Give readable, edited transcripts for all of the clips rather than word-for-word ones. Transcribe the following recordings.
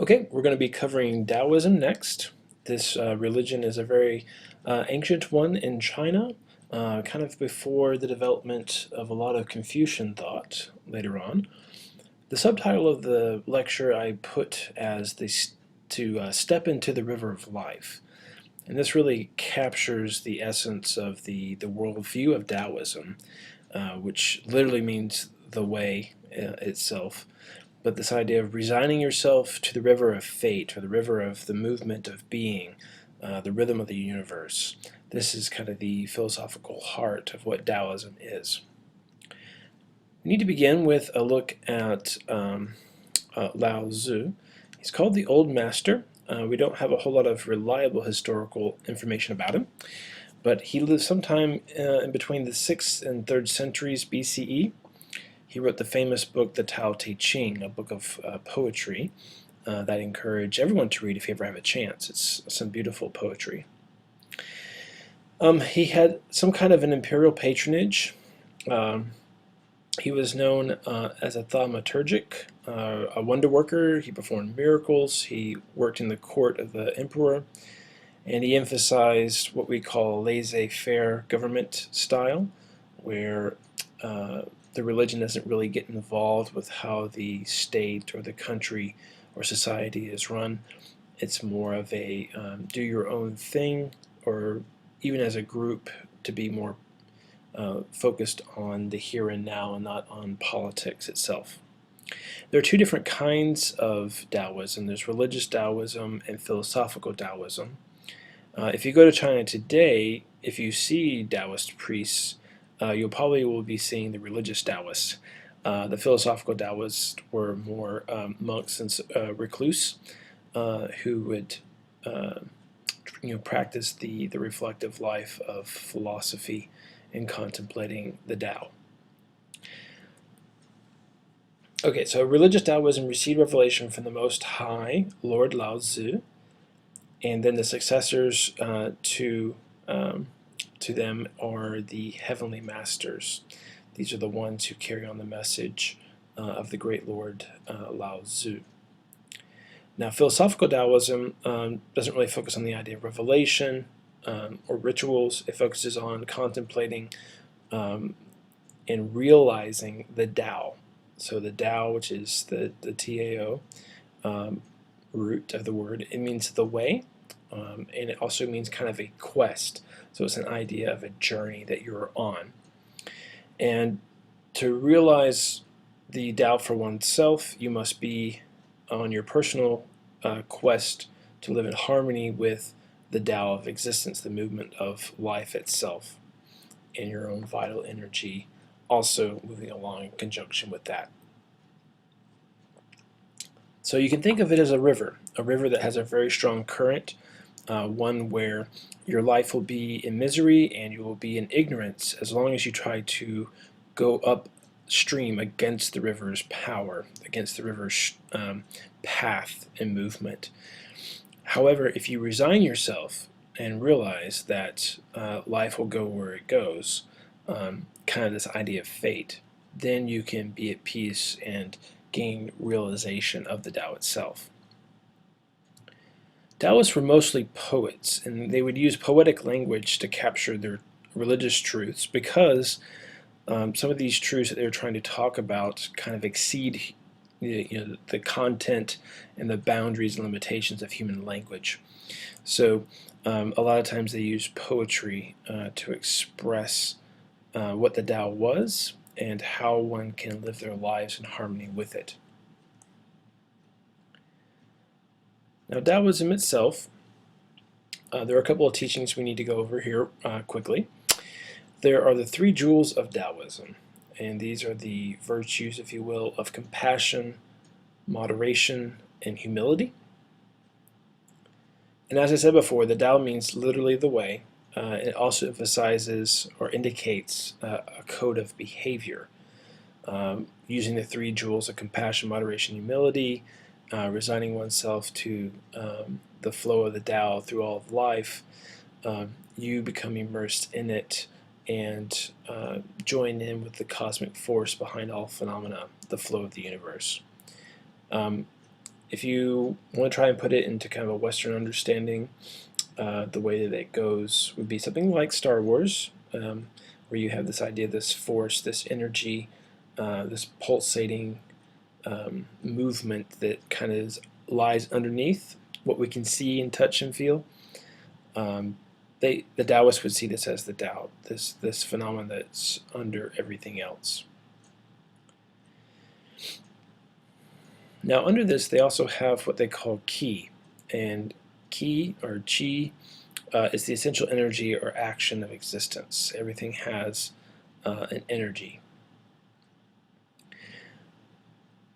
Okay, we're going to be covering Taoism next. This religion is a very ancient one in China, kind of before the development of a lot of Confucian thought later on. The subtitle of the lecture I put as to step into the river of life. And this really captures the essence of the worldview of Taoism, which literally means the way itself. But this idea of resigning yourself to the river of fate, or the river of the movement of being, the rhythm of the universe. This is kind of the philosophical heart of what Taoism is. We need to begin with a look at Lao Tzu. He's called the Old Master. We don't have a whole lot of reliable historical information about him, but he lived sometime in between the 6th and 3rd centuries BCE. He wrote the famous book, the Tao Te Ching, a book of poetry that I encourage everyone to read if you ever have a chance. It's some beautiful poetry. He had some kind of an imperial patronage. He was known as a thaumaturgic, a wonder worker. He performed miracles. He worked in the court of the emperor, and he emphasized what we call laissez-faire government style, where the religion doesn't really get involved with how the state or the country or society is run. It's more of a do your own thing, or even as a group to be more focused on the here and now and not on politics itself. There are two different kinds of Taoism. There's religious Taoism and philosophical Taoism. If you go to China today, if you see Taoist priests, you'll probably will be seeing the religious Taoists. The philosophical Taoists were more monks and recluse who would practice the reflective life of philosophy and contemplating the Tao. Okay, so religious Taoism received revelation from the Most High, Lord Lao Tzu, and then the successors to them are the heavenly masters. These are the ones who carry on the message of the great Lord Lao Tzu. Now, philosophical Taoism doesn't really focus on the idea of revelation or rituals. It focuses on contemplating and realizing the Tao. So the Tao, which is the Tao root of the word, it means the way, and it also means kind of a quest. So it's an idea of a journey that you're on. And to realize the Tao for oneself, you must be on your personal quest to live in harmony with the Tao of existence, the movement of life itself, and your own vital energy also moving along in conjunction with that. So you can think of it as a river that has a very strong current, one where your life will be in misery and you will be in ignorance as long as you try to go upstream against the river's power, against the river's path and movement. However, if you resign yourself and realize that life will go where it goes, kind of this idea of fate, then you can be at peace and gain realization of the Tao itself. Taoists were mostly poets, and they would use poetic language to capture their religious truths because some of these truths that they were trying to talk about kind of exceed the content and the boundaries and limitations of human language. So a lot of times they use poetry to express what the Tao was and how one can live their lives in harmony with it. Now, Taoism itself, there are a couple of teachings we need to go over here quickly. There are the three jewels of Taoism, and these are the virtues, if you will, of compassion, moderation, and humility. And as I said before, the Tao means literally the way. It also emphasizes or indicates a code of behavior, using the three jewels of compassion, moderation, humility, resigning oneself to the flow of the Tao through all of life. You become immersed in it and join in with the cosmic force behind all phenomena, the flow of the universe. If you want to try and put it into kind of a Western understanding, the way that it goes would be something like Star Wars, where you have this idea, this force, this energy, this pulsating movement that kind of lies underneath what we can see and touch and feel. The Taoists would see this as the Tao, this phenomenon that's under everything else. Now, under this, they also have what they call qi, and qi or qi is the essential energy or action of existence. Everything has an energy.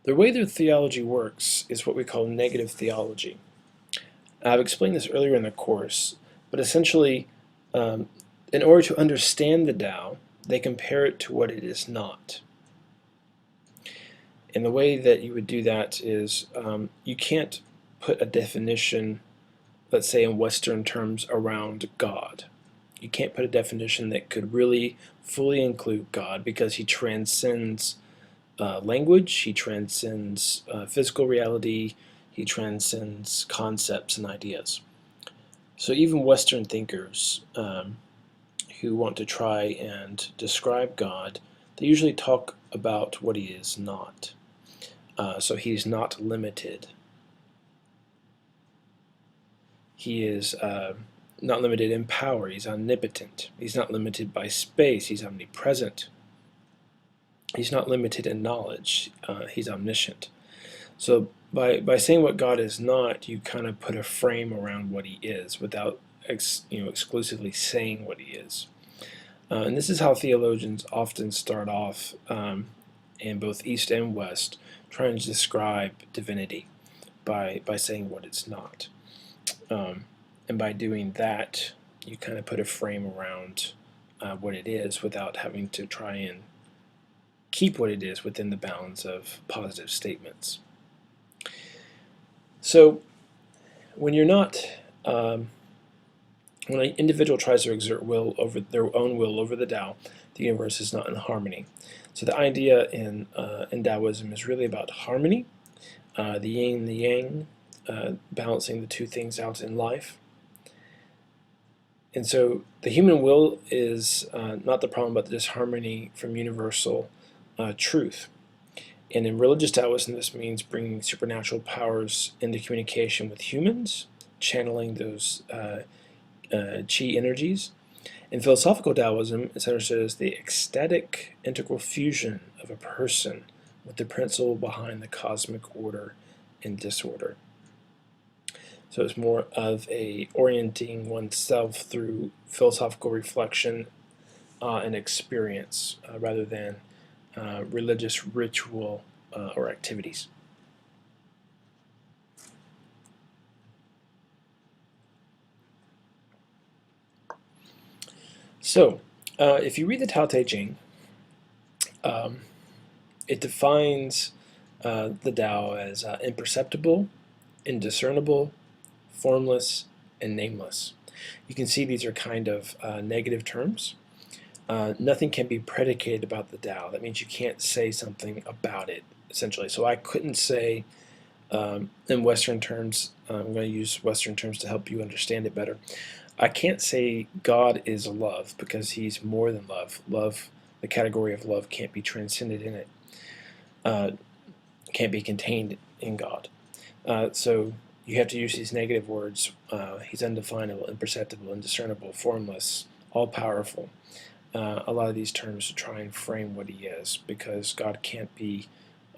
The way their theology works is what we call negative theology. I've explained this earlier in the course, but essentially, in order to understand the Tao, they compare it to what it is not. And the way that you would do that is you can't put a definition, let's say in Western terms, around God. You can't put a definition that could really fully include God because he transcends language, he transcends physical reality, he transcends concepts and ideas. So even Western thinkers who want to try and describe God, they usually talk about what he is not. So he's not limited. He is not limited in power. He's omnipotent. He's not limited by space. He's omnipresent. He's not limited in knowledge. He's omniscient. So by saying what God is not, you kind of put a frame around what he is without exclusively saying what he is. And this is how theologians often start off in both East and West, trying to describe divinity by saying what it's not. And by doing that, you kind of put a frame around what it is without having to try and keep what it is within the bounds of positive statements. So when you're not, when an individual tries to exert will over their own will over the Tao, the universe is not in harmony. So the idea in Taoism is really about harmony, the yin and the yang, balancing the two things out in life. And so the human will is not the problem, but the disharmony from universal truth. And in religious Taoism, this means bringing supernatural powers into communication with humans, channeling those qi energies. In philosophical Taoism, it's understood as the ecstatic integral fusion of a person with the principle behind the cosmic order and disorder. So it's more of a orienting oneself through philosophical reflection and experience rather than religious ritual or activities. So, if you read the Tao Te Ching, it defines the Tao as imperceptible, indiscernible, formless, and nameless. You can see these are kind of negative terms. Nothing can be predicated about the Tao. That means you can't say something about it, essentially. So I couldn't say, in Western terms, I'm going to use Western terms to help you understand it better. I can't say God is love because he's more than love. Love, the category of love, can't be transcended in it. Can't be contained in God. So you have to use these negative words. He's undefinable, imperceptible, indiscernible, formless, all-powerful. A lot of these terms to try and frame what he is, because God can't be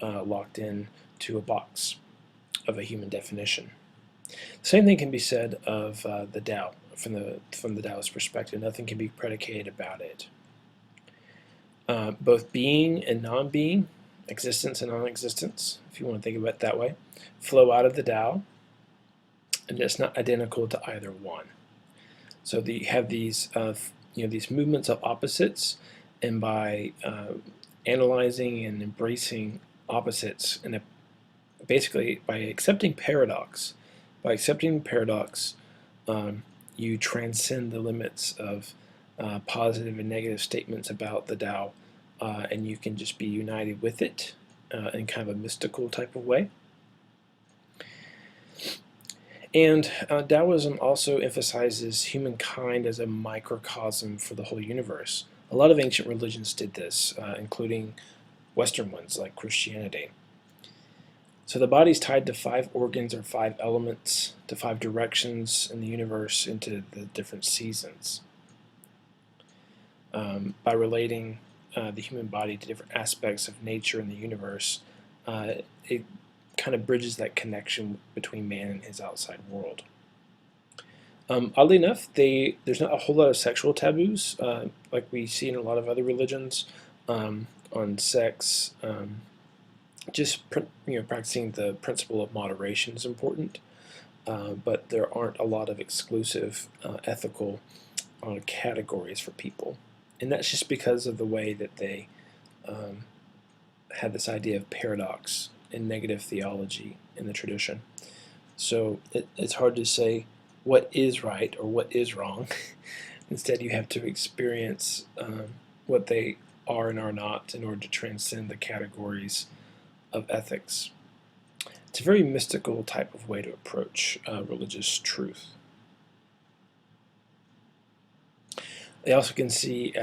locked in to a box of a human definition. The same thing can be said of the Tao from the Taoist perspective. Nothing can be predicated about it. Both being and non-being, existence and non-existence, if you want to think of it that way, flow out of the Tao, and it's not identical to either one. So you have these these movements of opposites, and by analyzing and embracing opposites, and basically by accepting paradox, you transcend the limits of positive and negative statements about the Tao, and you can just be united with it in kind of a mystical type of way. And Taoism also emphasizes humankind as a microcosm for the whole universe. A lot of ancient religions did this, including Western ones like Christianity. So the body's tied to 5 organs or 5 elements, to 5 directions in the universe, into the different seasons. By relating the human body to different aspects of nature and the universe, it kind of bridges that connection between man and his outside world. Oddly enough, there's not a whole lot of sexual taboos like we see in a lot of other religions on sex. Just practicing the principle of moderation is important, but there aren't a lot of exclusive ethical categories for people, and that's just because of the way that they had this idea of paradox and negative theology in the tradition. So it's hard to say what is right or what is wrong. Instead, you have to experience what they are and are not in order to transcend the categories of ethics. It's a very mystical type of way to approach religious truth. They also can see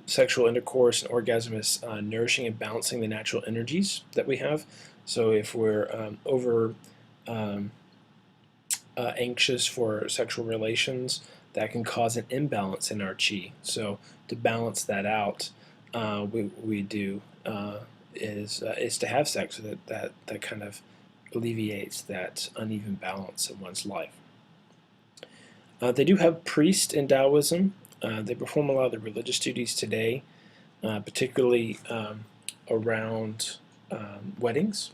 sexual intercourse and orgasm as nourishing and balancing the natural energies that we have. So if we're over anxious for sexual relations, that can cause an imbalance in our chi. So to balance that out, we do is to have sex, so that kind of alleviates that uneven balance in one's life. They do have priests in Taoism. They perform a lot of the religious duties today, particularly around weddings.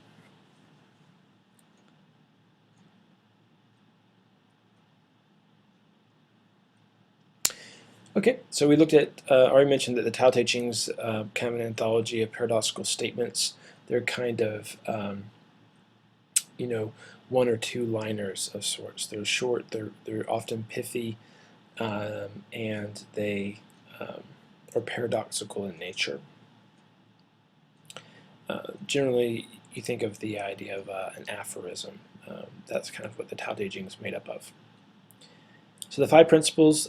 Okay, so we looked at, already mentioned that the Tao Te Ching's kind of an anthology of paradoxical statements. They're kind of, one or two liners of sorts. They're short, they're often pithy, and they are paradoxical in nature. Generally, you think of the idea of an aphorism. That's kind of what the Tao Te Ching is made up of. So the 5 principles,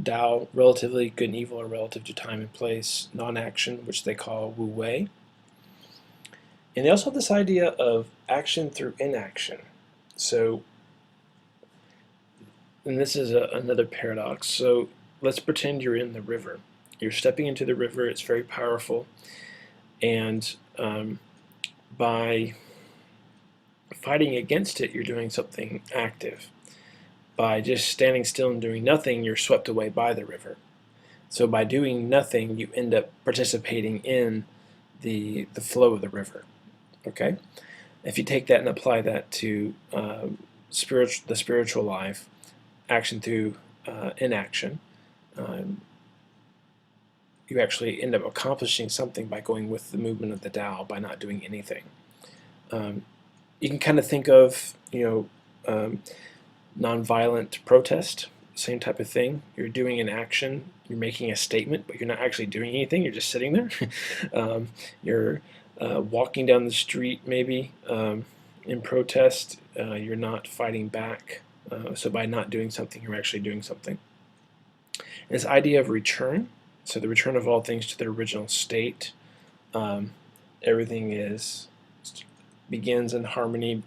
Tao, relatively, good and evil are relative to time and place, non-action, which they call Wu Wei. And they also have this idea of action through inaction. So, and this is another paradox. So let's pretend you're in the river. You're stepping into the river, it's very powerful, and by fighting against it, you're doing something active. By just standing still and doing nothing, you're swept away by the river. So by doing nothing, you end up participating in the flow of the river. Okay? If you take that and apply that to the spiritual life, action through inaction, you actually end up accomplishing something by going with the movement of the Tao, by not doing anything. You can kind of think of, nonviolent protest, same type of thing. You're doing an action, you're making a statement, but you're not actually doing anything, you're just sitting there. You're walking down the street, maybe, in protest, you're not fighting back. So by not doing something, you're actually doing something. And this idea of return, so the return of all things to their original state, everything begins in harmony,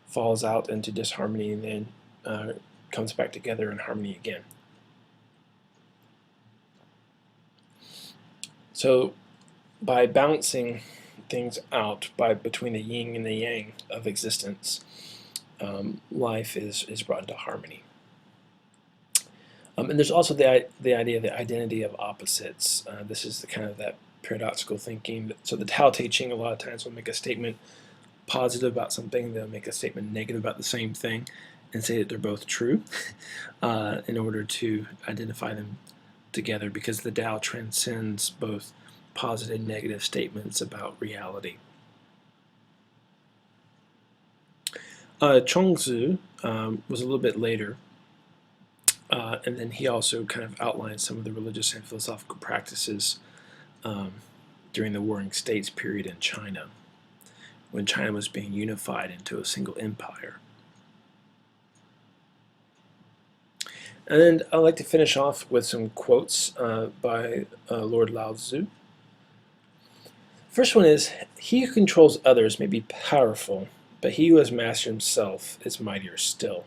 falls out into disharmony, and then comes back together in harmony again. So by balancing things out between the yin and the yang of existence, life is brought into harmony. And there's also the idea of the identity of opposites. This is the kind of that paradoxical thinking. So the Tao Te Ching a lot of times will make a statement positive about something, they'll make a statement negative about the same thing, and say that they're both true in order to identify them together, because the Tao transcends both positive and negative statements about reality. Chuang-Tzu was a little bit later, and then he also kind of outlined some of the religious and philosophical practices during the Warring States period in China, when China was being unified into a single empire. And I'd like to finish off with some quotes by Lord Lao Tzu. First one is, "He who controls others may be powerful, but he who has mastered himself is mightier still.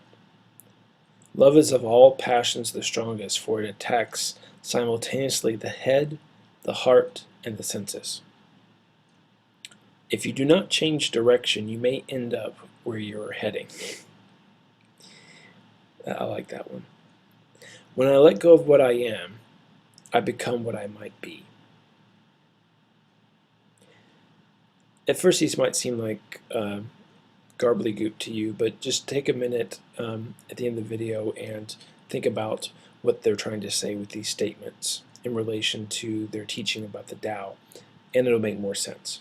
Love is of all passions the strongest, for it attacks simultaneously the head, the heart, and the senses. If you do not change direction, you may end up where you are heading." I like that one. "When I let go of what I am, I become what I might be." At first, these might seem like gobbledygook to you, but just take a minute at the end of the video and think about what they're trying to say with these statements in relation to their teaching about the Tao, and it'll make more sense.